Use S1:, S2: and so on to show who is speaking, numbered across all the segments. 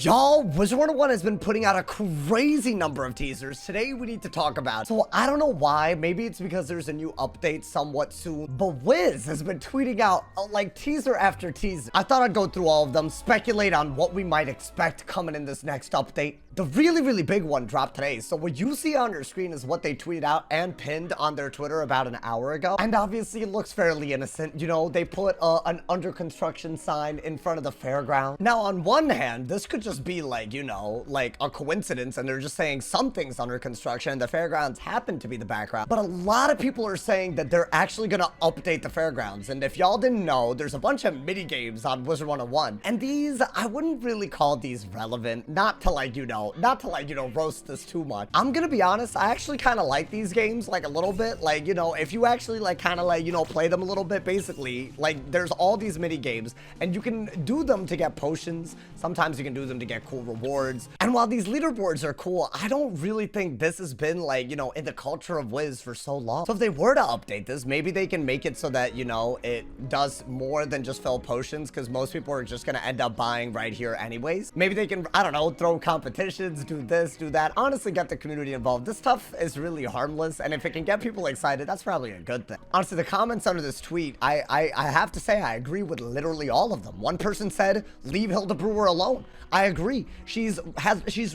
S1: Y'all, Wizard101 has been putting out a crazy number of teasers. Today we need to talk about. So I don't know why. Maybe it's because there's a new update somewhat soon. But Wiz has been tweeting out like teaser after teaser. I thought I'd go through all of them, speculate on what we might expect coming in this next update. The really big one dropped today. So what you see on your screen is what they tweeted out and pinned on their Twitter about an hour ago. And obviously it looks fairly innocent. You know, they put an under construction sign in front of the fairground. Now, on one hand, this could just be like, you know, like a coincidence and they're just saying something's under construction and the fairgrounds happen to be the background. But a lot of people are saying that they're actually gonna update the fairgrounds. And if y'all didn't know, there's a bunch of mini games on Wizard101. And these, I wouldn't really call these relevant. Not to like, you know, roast this too much. I'm gonna be honest, I actually kind of like these games like a little bit. Like, you know, if you actually like kind of like, you know, play them a little bit, basically, like there's all these mini games and you can do them to get potions. Sometimes you can do them to get cool rewards. And while these leaderboards are cool, I don't really think this has been like, you know, in the culture of Wiz for so long. So if they were to update this, maybe they can make it so that, you know, it does more than just fill potions, because most people are just gonna end up buying right here anyways. Maybe they can, I don't know, throw competitions, do this, do that. Honestly, get the community involved. This stuff is really harmless, and if it can get people excited, that's probably a good thing. Honestly, the comments under this tweet, I have to say I agree with literally all of them. One person said, leave Hilda Brewer alone. I agree. She's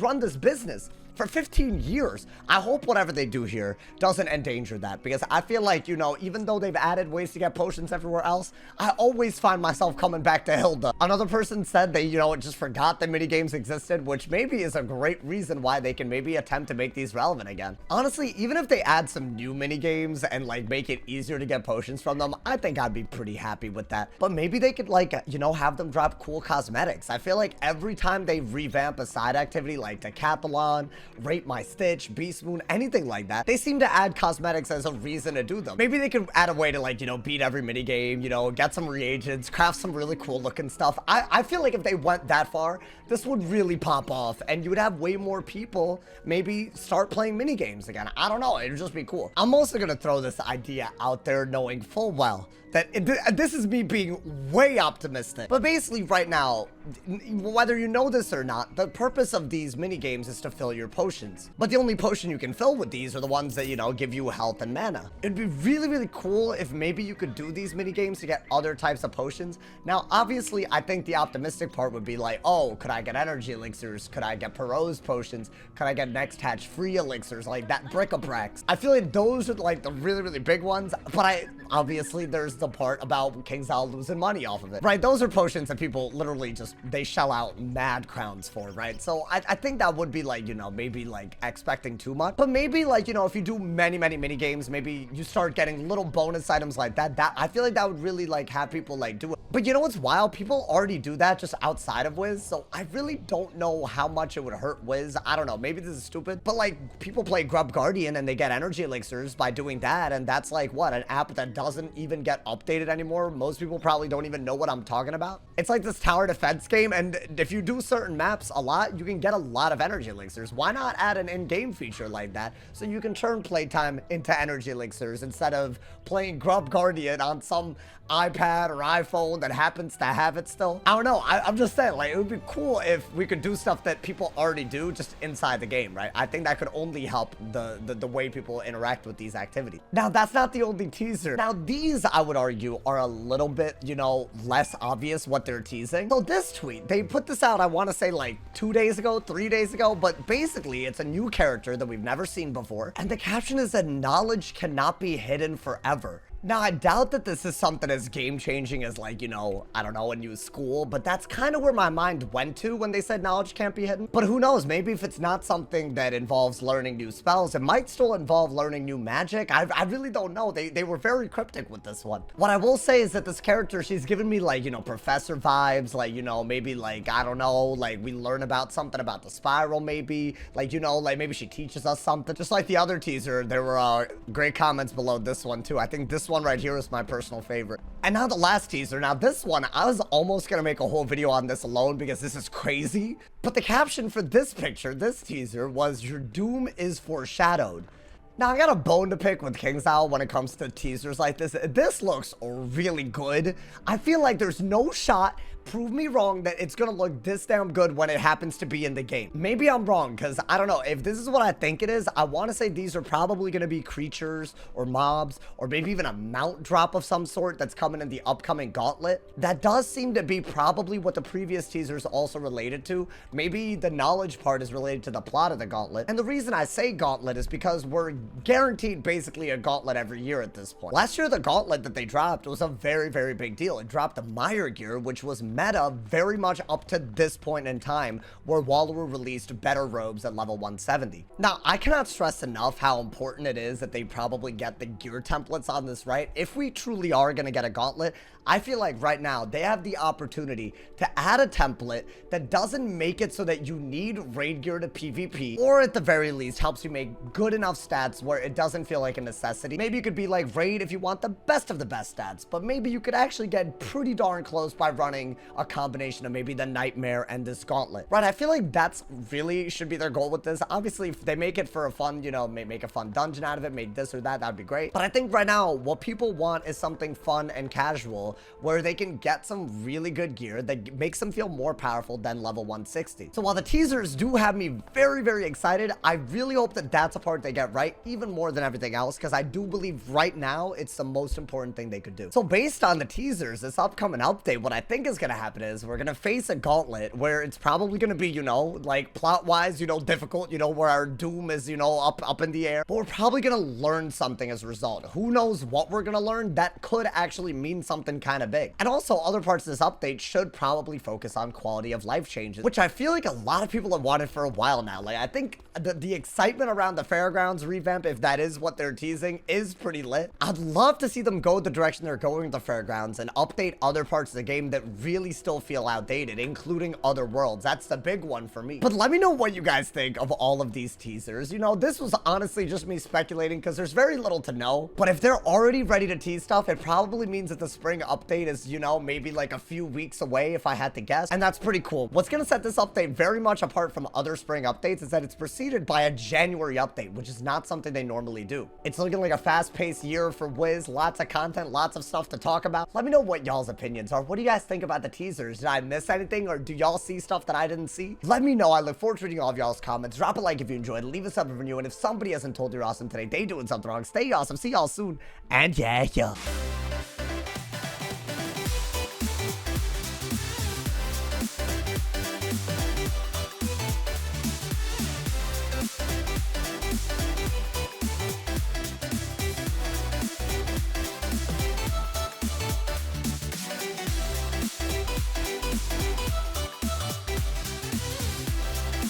S1: run this business for 15 years. I hope whatever they do here doesn't endanger that, because I feel like, you know, even though they've added ways to get potions everywhere else, I always find myself coming back to Hilda. Another person said they, you know, just forgot that mini games existed, which maybe is a great reason why they can maybe attempt to make these relevant again. Honestly, even if they add some new mini games and like make it easier to get potions from them, I think I'd be pretty happy with that. But maybe they could like, you know, have them drop cool cosmetics. I feel like every time they revamp a side activity like Decathlon, Rate My Stitch, Beast Moon, anything like that, they seem to add cosmetics as a reason to do them. Maybe they could add a way to like, you know, beat every mini game, you know, get some reagents, craft some really cool looking stuff. I feel like if they went that far, this would really pop off and you would have way more people maybe start playing mini games again. I don't know, it would just be cool. I'm also gonna throw this idea out there knowing full well that this is me being way optimistic. But basically right now, whether you know this or not, the purpose of these mini games is to fill your potions. But the only potion you can fill with these are the ones that, you know, give you health and mana. It'd be really cool if maybe you could do these mini games to get other types of potions. Now, obviously, I think the optimistic part would be like, oh, could I get energy elixirs? Could I get Perot's potions? Could I get next hatch free elixirs like that bric-a-brac? I feel like those are like the really big ones, but obviously there's the part about KingsIsle losing money off of it, right? Those are potions that people literally just, they shell out mad crowns for, right? So I think that would be like, you know, maybe like expecting too much, but maybe like, you know, if you do many mini games, maybe you start getting little bonus items like that. I feel like that would really like have people like do it. But you know what's wild? People already do that just outside of Wiz, so I really don't know how much it would hurt Wiz. I don't know, maybe this is stupid, but like people play Grub Guardian and they get energy elixirs by doing that, and that's like what, an app that doesn't even get updated anymore. Most people probably don't even know what I'm talking about. It's like this tower defense game, and if you do certain maps a lot, you can get a lot of energy elixirs. Why not add an in-game feature like that so you can turn playtime into energy elixirs instead of playing Grub Guardian on some iPad or iPhone that happens to have it still? I don't know. I'm just saying, like, it would be cool if we could do stuff that people already do just inside the game, right? I think that could only help the way people interact with these activities. Now, that's not the only teaser. Now, these, I would argue, are a little bit, you know, less obvious what they're teasing. So this tweet, they put this out, I want to say like 2 days ago, 3 days ago, but basically it's a new character that we've never seen before. And the caption is that knowledge cannot be hidden forever. Now, I doubt that this is something as game-changing as, like, you know, I don't know, a new school, but that's kind of where my mind went to when they said knowledge can't be hidden. But who knows, maybe if it's not something that involves learning new spells, it might still involve learning new magic. I really don't know. They were very cryptic with this one. What I will say is that this character, she's giving me, like, you know, professor vibes, like, you know, maybe, like, I don't know, like, we learn about something about the spiral, maybe, like, you know, like, maybe she teaches us something. Just like the other teaser, there were great comments below this one, too. I think this one right here is my personal favorite. And now the last teaser. Now this one, I was almost gonna make a whole video on this alone because this is crazy. But the caption for this picture, this teaser, was "Your doom is foreshadowed." Now, I got a bone to pick with KingsIsle when it comes to teasers like this. This looks really good. I feel like there's no shot prove me wrong that it's gonna look this damn good when it happens to be in the game. Maybe I'm wrong, because I don't know. If this is what I think it is, I want to say these are probably gonna be creatures or mobs, or maybe even a mount drop of some sort that's coming in the upcoming Gauntlet. That does seem to be probably what the previous teasers also related to. Maybe the knowledge part is related to the plot of the Gauntlet. And the reason I say Gauntlet is because we're guaranteed basically a Gauntlet every year at this point. Last year, the Gauntlet that they dropped was a very, very big deal. It dropped the Mire gear, which was meta very much up to this point in time, where Wallower released better robes at level 170. Now, I cannot stress enough how important it is that they probably get the gear templates on this right. If we truly are going to get a Gauntlet, I feel like right now they have the opportunity to add a template that doesn't make it so that you need raid gear to PvP, or at the very least helps you make good enough stats where it doesn't feel like a necessity. Maybe you could be like raid if you want the best of the best stats, but maybe you could actually get pretty darn close by running a combination of maybe the Nightmare and this Gauntlet. Right, I feel like that's really should be their goal with this. Obviously, if they make it for a fun, you know, make a fun dungeon out of it, make this or that, that'd be great. But I think right now, what people want is something fun and casual, where they can get some really good gear that makes them feel more powerful than level 160. So while the teasers do have me very, very excited, I really hope that that's a part they get right, even more than everything else, because I do believe right now it's the most important thing they could do. So based on the teasers, this upcoming update, what I think is going to happen is we're going to face a Gauntlet where it's probably going to be, you know, like plot-wise, you know, difficult, you know, where our doom is, you know, up in the air, but we're probably going to learn something as a result. Who knows what we're going to learn? That could actually mean something kind of big. And also, other parts of this update should probably focus on quality of life changes, which I feel like a lot of people have wanted for a while now. Like, I think the excitement around the Fairgrounds revamp, if that is what they're teasing, is pretty lit. I'd love to see them go the direction they're going with the Fairgrounds and update other parts of the game that really still feel outdated, including other worlds. That's the big one for me. But let me know what you guys think of all of these teasers. You know, this was honestly just me speculating because there's very little to know. But if they're already ready to tease stuff, it probably means that the spring update is, you know, maybe like a few weeks away if I had to guess. And that's pretty cool. What's going to set this update very much apart from other spring updates is that it's preceded by a January update, which is not something they normally do. It's looking like a fast-paced year for Wiz. Lots of content, lots of stuff to talk about. Let me know what y'all's opinions are. What do you guys think about the teasers? Did I miss anything, or do y'all see stuff that I didn't see? Let me know. I look forward to reading all of y'all's comments. Drop a like if you enjoyed. Leave a sub if you're new. And if somebody hasn't told you you're awesome today, they doing something wrong. Stay awesome. See y'all soon. And yeah.